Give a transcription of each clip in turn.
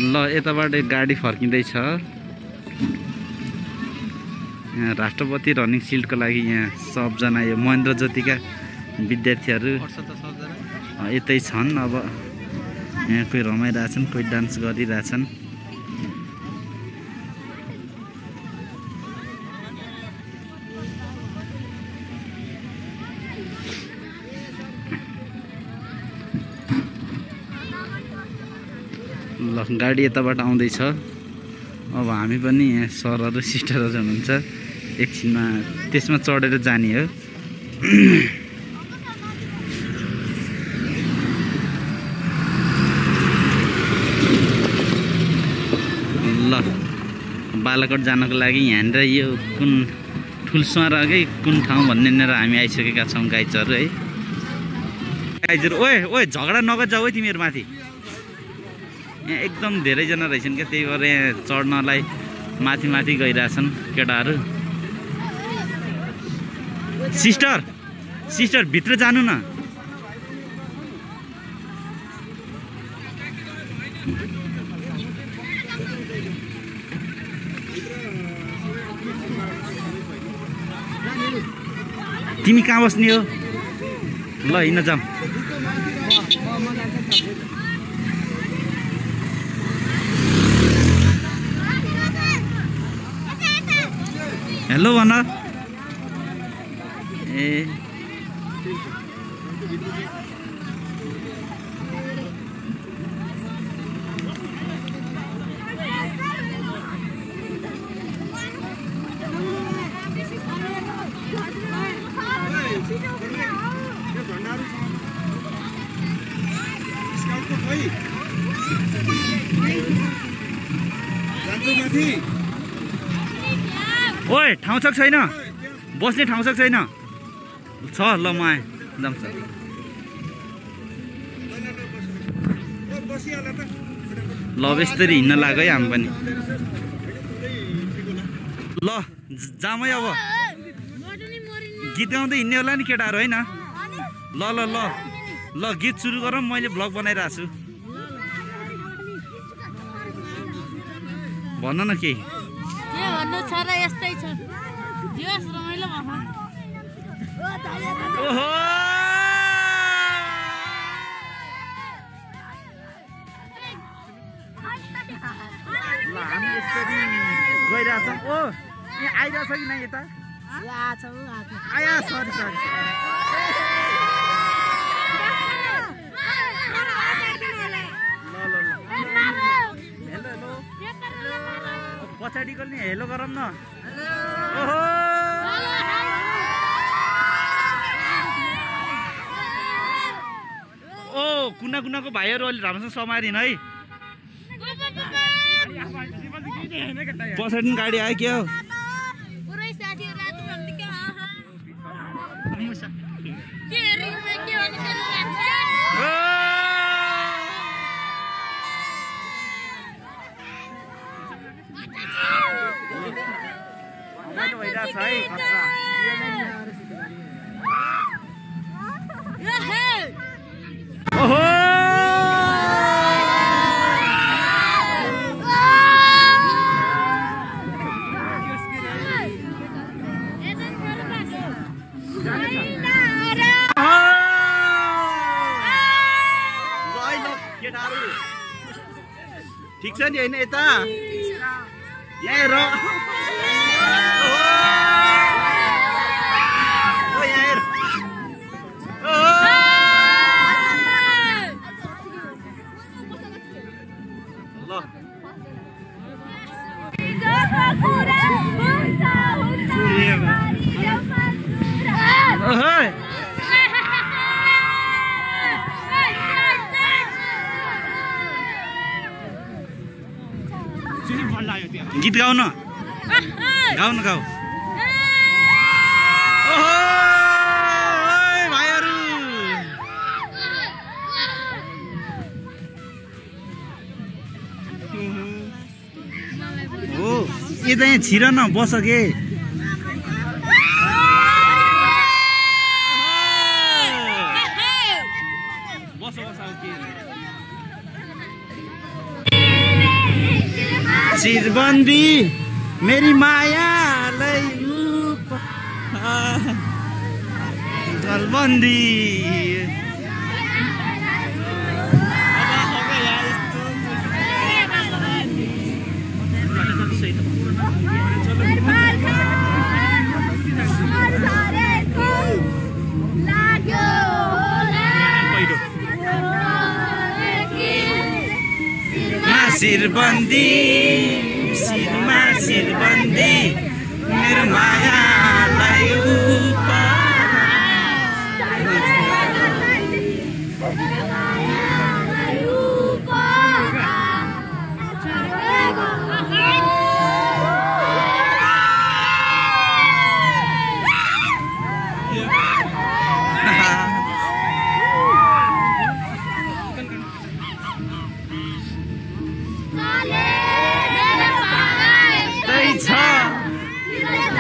ल यताबाट गाडी फर्किँदैछ। यहाँ राष्ट्रपति रनिङ सिल्डको लागि यहाँ सबजना यो महेन्द्र ज्योतिका विद्यार्थीहरू यतै छन्। अब यहाँ कोही रमाइरहेछन्, कोही डान्स गरिरहेछन्। ल गाडी यताबाट आउँदैछ। अब हामी पनि यहाँ सरहरू सिस्टरहरू हुनुहुन्छ, एकछिनमा त्यसमा चढेर जाने हो। ल बालाकोट जानको लागि यहाँनिर यो कुन ठुलस्वाराकै कुन ठाउँ भन्नेनिर हामी आइसकेका छौँ गाइजहरू है। गाइजहरू ओए ओए झगडा नगर्जाऊ है तिमीहरू माथि। यहाँ एकदम धेरैजना रहेछन् क्या, त्यही भएर यहाँ चढ्नलाई माथि माथि गइरहेछन् केटाहरू। सिस्टर सिस्टर भित्र जानु न। तिमी कहाँ बस्ने हो? ल हिँड्न जाऊँ। हेलो भन। ए ओए ठाउँ छ छैन? बस्ने ठाउँ छ छैन? छ ल म आएँ जाऊँ सर। ल अब यस्तरी हिँड्न लाग्यो है हामी पनि। ल जाम है। अब गीत गाउँदै हिँड्ने होला नि केटाहरू होइन? ल ल ल ल गीत सुरु गरौँ, मैले भ्लग बनाइरहेको छु। भन्न न केही। ओहो ल हामी यसरी गइरहेछौँ। ओ यहाँ आइरहेछ कि नै यता? आया सरी सरी। पछाडिको नि हेलो गरौँ न। ओहो ओ कुना कुनाको भाइहरू अलि राम्रोसँग समारिन है। पछाडि गाडी आयो क्या हो? भइरहेछ है खतरा। ओहो ठिक छ नि होइन? यता यहाँ हेर। गीत गाउ न, गाउ न गाउ। ओहो भाइहरू हो यता यहाँ छिर न बस के। बस बस शिरबन्दी मेरी मायालाई गलबन्दी शिरबन्दी शिरमा शिरबन्दी मेरो मायालाई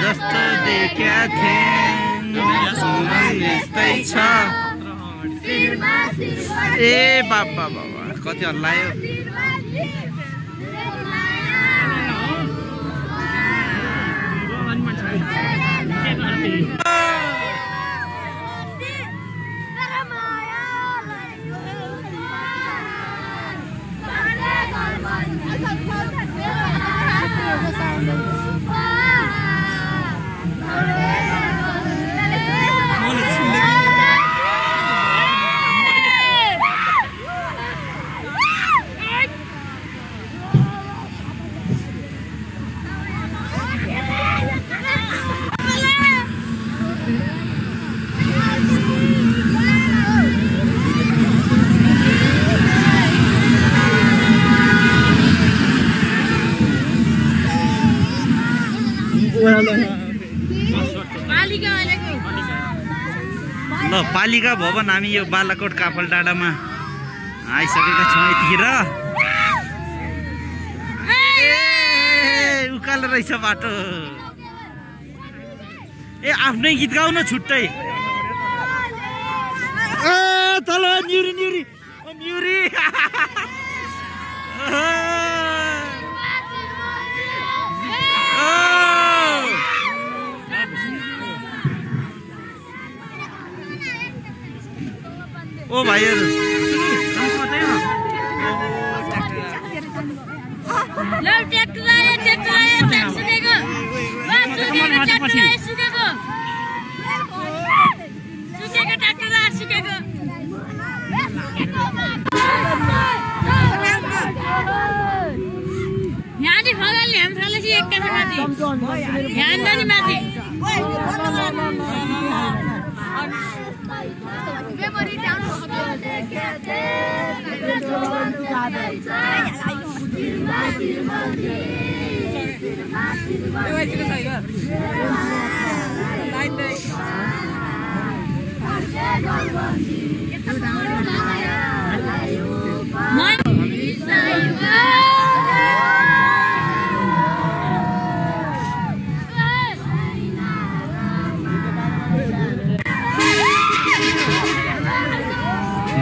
जस्तो देखा यस्तै छ ए बाबा बाबा कति हल्लायो ल पालिका भवन हामी यो बालाकोट काफल डाँडामा आइसकेका छौँ यतिखेर उकालो रहेछ बाटो ए आफ्नै गीत गाउन छुट्टै तल न्युरी न्युरी न्युरी ओ भाइहरु ल ट्र्याक्टर आयो सुकेको ट्र्याक्टर आयो सुकेको यहाँले फगाल्ने हामी फालेसी एक काठा माथि ध्यान ननि माथि मेमोरी डाउन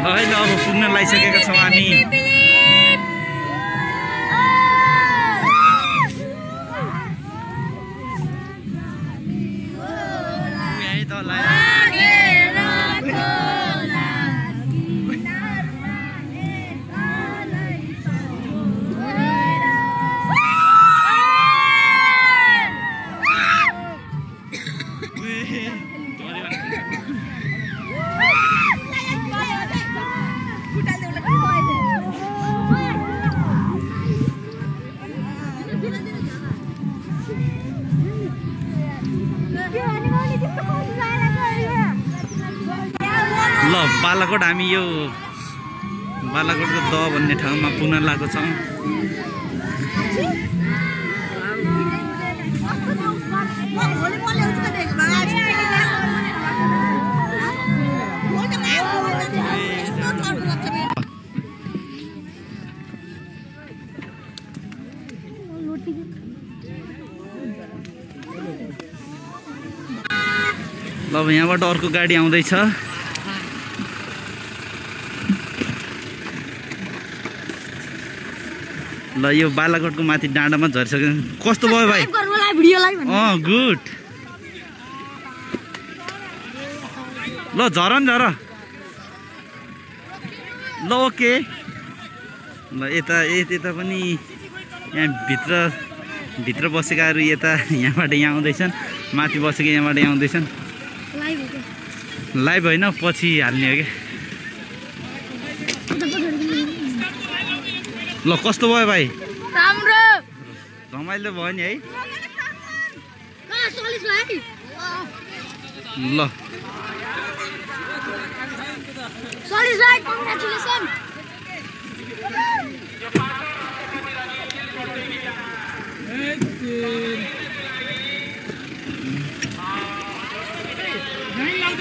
अहिले अब पुग्न लागिसकेका छौँ हामी ल बालाकोट हामी यो बालाकोटको द भन्ने ठाउँमा पुग्न लागेको छौँ ल अब यहाँबाट अर्को गाडी आउँदैछ ल यो बालाकोटको माथि डाँडामा झरिसक्यो। कस्तो भयो भाइ? गुड। ल झर न झर। ल ओके। ल यता पनि यहाँ भित्र बसेकाहरू यहाँबाट यहाँ आउँदैछन्, माथि बसेको यहाँबाट यहाँ आउँदैछन्। लाइभ होइन, पछि हाल्ने हो क्या। ल कस्तो भयो भाइ? राम्रो रमाइलो भयो नि है। ल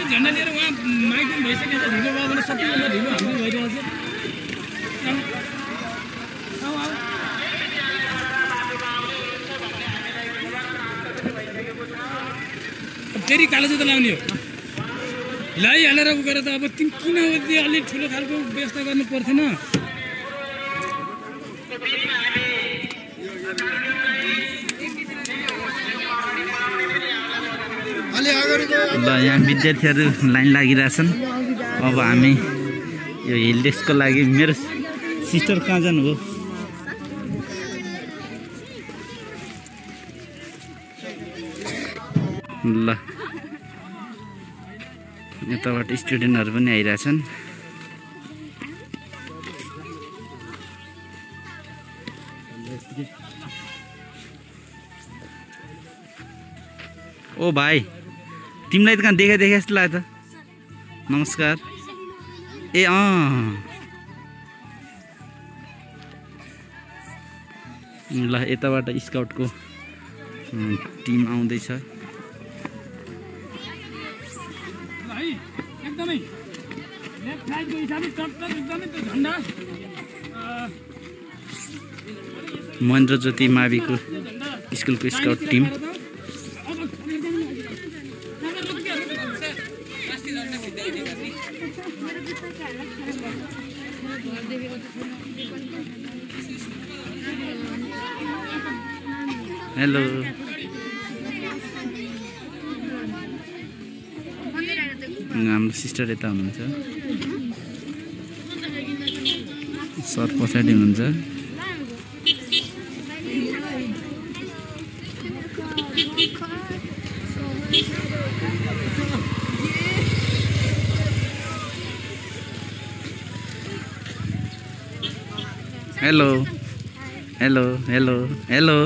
झन्डा लिएर उहाँ माइकमा भइसकेको छ। ढिलो भयो भने सबैभन्दा ढिलो हाम्रो भइरहेको छ। फेरि कालो जुत्ता लाउने हो, लगाइहालेर उ गरेर त अब किन अलिक ठुलो खालको व्यवस्था गर्नु पर्थेन। ल यहाँ विद्यार्थीहरू लाइन लागिरहेछन्। अब हामी यो हिल डेस्कको लागि, मेरो सिस्टर कहाँ जानुभयो? ल यताबाट स्टुडेन्टहरू पनि आइरहेछन्। ओ भाइ, तिमीलाई त कहाँ देखा जस्तो लाग्यो त? नमस्कार। ए ल यताबाट स्काउटको टिम आउँदैछ। महेन्द्र ज्योति माविको स्कुलको स्काउट टिम। हेलो। हाम्रो सिस्टर यता हुनुहुन्छ, सर पछाडि हुनुहुन्छ। Hello hello hello hello.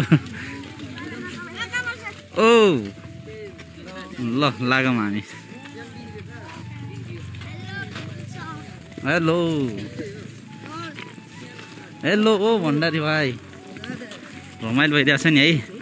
ओ ल लागौँ हामी। Hello hello. ओ भण्डारी भाइ, रमाइलो भइरहेछ नि है।